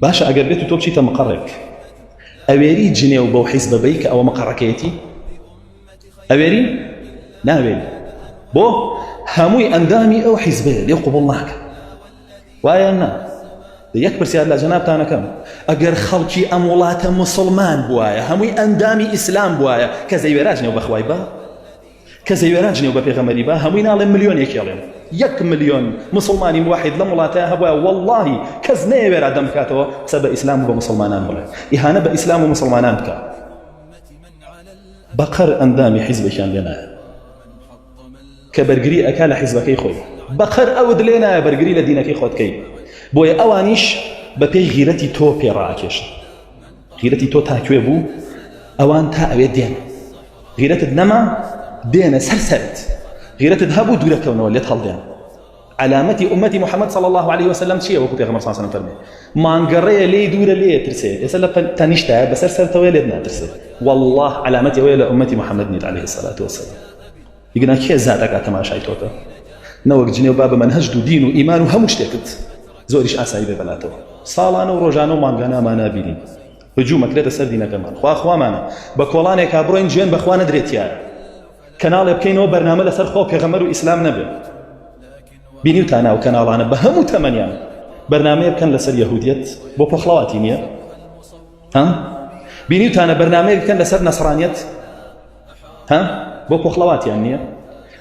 باشا ئەگەر بێت و تۆ بچیتە مقڕێک ئەوێری جنێ و بەو حیزبە بەی کە ئەوە مقڕەکەیەتی ئەوێری ناوێری بۆ هەمووی ئەندامی ئەو حیزبەیە لێ قوبوڵ ناکە وایە نا یەک پرسیار لە جەنابتانەکەم ئەگەر خەڵکی ئەم وڵاتە موسڵمان بوایە هەمووی ئەندامی ئیسلام بوایە کە زەیوێرا جنێو بەخوای بە کە زەیوێرا جنێو بە پێغەمبەری بە هەمووی ناڵێ ملیۆنێکی ئەڵێن 1 ملیۆن مسلمانی موحید لەم وڵاتەیە هەبووە واللهی کەس نەیەوێرا دەم بکاتەوە قسە بە ئیسلام و بە مسلمانان بڵێ ئیهانە بە ئیسلام و مسلمانان بکە بەقەر ئەندامی حیزبێکیان لێ نایە کە بەرگری ئەکا لە حیزبەکەی خۆی بەقەر ئەوت لێ نایە بەرگری لە دینەکەی خۆتکەی بۆیە ئەوانیش بە پێی غیرەتی تۆ پێڕاکێشن غیرەتی تۆ تاکوێ بوو ئەوان تا ئەوێ دێن غیرەتت نەما دێنە سەرسەرت غیرەتت هەبوو دوورەکەونەوە لێت هەڵدێن علامەتی ئومەتی محەممەد صلی الله عليه وسلم چییە وەکو پێغەمبەر صلی الله عليه وسلم فەرمێ مانگەڕەیە لێی دوورە لێ ترسێ ئێستا لە تەنیشتایە بەسەر سەرتەوە لێت ناترسێ والله علامەتی ئەوەیە لە ئومەتی محەممەد نیت عليه الصلاة والسلام دیگەنا کێ زاتەکە تەماشای تۆکە نەوەک جنێ و با بە مەنهەج و دین و ئیمان و هەموو شتێکت زۆریش ئاسایی بێ بەلاتەوە ساڵانە و ڕۆژانە و مانگانە ئەمانە بینین هجوومەک لێتە سەر دینەکەمان خواخوامانە بە کۆڵانێکا بڕۆین گوێن بەخوا نەدرێتیایە کەناڵێ بکەینەوە بەرنامە لەسەر خۆ پێغەمبەر و ئیسلام نەبێ بینیوتانە و کەناڵانە بە هەموو تەمەنیان بەرنامەیە بکەن لەسەر یەهودیەت بۆ پۆخڵەواتی نییە بینیوتانە بەرنامەیە بکەن لەسەر نەسڕانیەت بۆ پۆخڵەواتیان نییە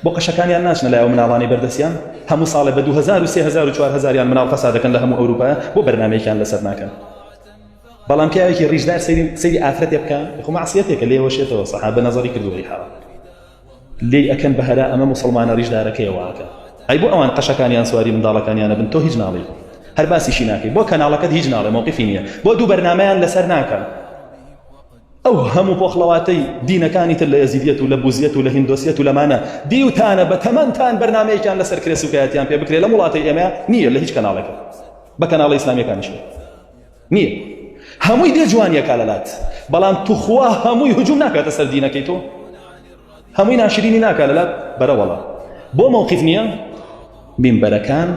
بۆ قەشەکانیان ناچنە لای ئەو مناڵانی بەردەستیان هەموو ساڵێ بە 2000 و 3000 و 4000 مناڵ فەساد دەکەن لە هەموو ئەوروپایە بۆ بەرنامەیەکیان لەسەر ناکەن بەڵام پیاوێکی ڕیژدار سەیری ئافرەتێ بکە خۆ مەعسیەتێکە لێ وەشێتەوە سەحابە نەزەری کردووەی حاڵ لێی ئەکەن بەهەرا ئەمە موسڵمانە ڕیژدارەکەیەوەکە ئەی بۆ ئەوان قەشەکانیان سواری منداڵەکانیانە بن تۆ هیچ ناڵی هەر باسیشی ناکەی بۆ کەناڵەکەت هیچ ناڵێ موقفی نییە بۆ دوو بەرنامەیان لەسەر ناکەن ئەو هەموو پۆخڵەواتەی دینەکانی تر لە یەزیدیەت و لە بوزیەت و لە هیندۆسیەت و لەمانە دیوتانە بە تەمەنتان بەرنامەیەکیان لەسەر کرێسوکایەتیان پێ بکرێ لە وڵاتی ئێمە نییە لە هیچ کەناڵێکە بە کەناڵی ئیسلامیەکانیش نییە هەمووی دێ جوانیەکە لەلات بەڵام توخوا هەمووی هجوم ناکاتە سەر دینەکەی تۆ هەمووی ناشرینی ناکات لەلات بەرەوەڵە بۆ موقف نییە مینبەرەکان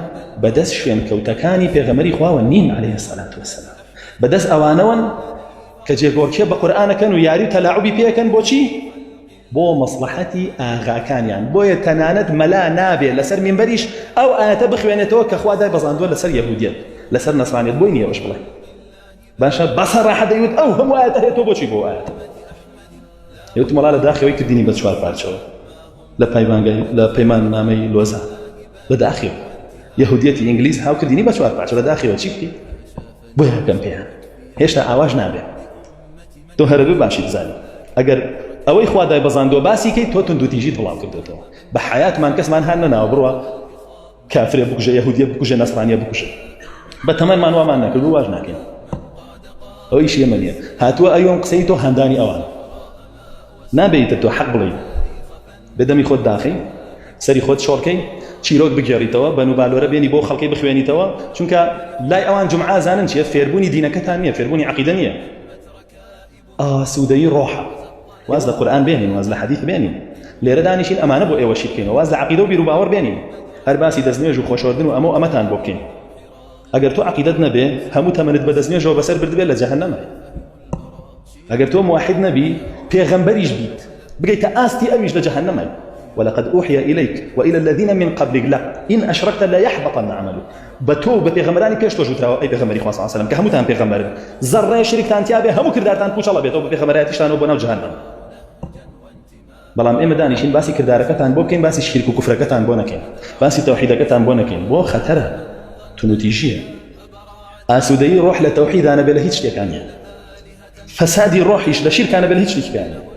بەدەست شوێنکەوتەکانی پێغەمبەری خواوە نین عليه الصلاة والسلام بەدەست ئەوانەوەن کە جێگۆرکێ بە قورئانەکەن و یاری و تەلاعوبی پێەکەن بۆچی بۆ مەصلحەتی ئاغاکانیان بۆیە تەنانەت مەلا نابێ لەسەر مینبەریش ئەو ئاەتە بخوێنێتەوە کە خوا دای بەزاندووە لەسەر یەهودیەت لەسەر نەسرانیەت بۆی نییە ئەوش بڵێ باشە بەسەڕاحە دەیوت ئەو هەموو ئاەتە هێتەوە بۆچی بۆ ئاەتە یوتم وڵا لە داخەوەی کردینی بە 4 پارچەوە لە پەیماننامەی لۆزە لە داخەوە یەهودیەتی ئینگلیز هاو کردینی بە 4 پارچە لە داخەوە چی بکەیت بۆ یەکەم پێیان هێشتا ئاواژ نابێ تۆ هەربێ باشی بزانی ئەگەر ئەوەی خوا دای بەزاندووە باسی کەیت تۆ تندوتیژیت بڵاو کردوتەوە بە حیاتمان کەسمان هەر نەناوە بڕوە کافرێ بکوژە یەهودیە بکوژە نەسرانیە بکوژە بە تەمەنمان وامان نەکرد و واژ ناکەین ئەوەیش ئێمە نییە هاتووە ئەوەم قسەی تۆ هەندانی ئەوان نابێتە تۆ حەق بڵێ بەدەمی خۆت داخەی سەری خۆت شۆڕکەی چیرۆک بگێڕیتەوە بەنوبالۆرە بێنی بۆ خەڵکی بخوێنیتەوە چونکە لای ئەوان جومعە زانن چیە فێربوونی دینەکەتان نییە فێربوونی عەقیدە نییە ئاسوودەیی ڕۆحە واز لە قورئان بێنین واز لە حەدیث بێنین لێرە دانیشین ئەمانە بۆ ئێوەشی بکەینەوە واز لە عەقیدە و بیر و باوەڕ بێنین هەر باسی دەستنوێژ و خۆشەوەردن و ئەمەتان بۆ بکەین ئەگەر تۆ عەقیدەت نەبێ هەموو تەمەنت بە دەستنوێژەوە بەسەر بردبێت لە جەهەنەمە ئەگەر تۆ موحید نەبی پێغەمبەریش بیت بگەیتە ئاستی ئەویش لە جەهەنەمە ولقد أوحي إليك وإلى الذين من قبلك لا إن أشركت لا يحبطن عملك بتو بپیغمبرانی پیش تو جوتراو ای پیغمبری خدا صلی الله علیه و سلم که هموتان پیغمبر ذره شرک تان تیابه همو کردارتان پوچ الله بیت او پیغمبرایتش تان بو ناو جهنم بلام ام دانیشین باسی کردارکتان بو کین باسی شرک و کفرکتان بو نکین باسی توحیدکتان بو نکین بو خطره تنوتیجیه اسودی روح لتوحید انا بلا هیچ کانیه فسادی روحیش لشرک انا بلا هیچ کانیه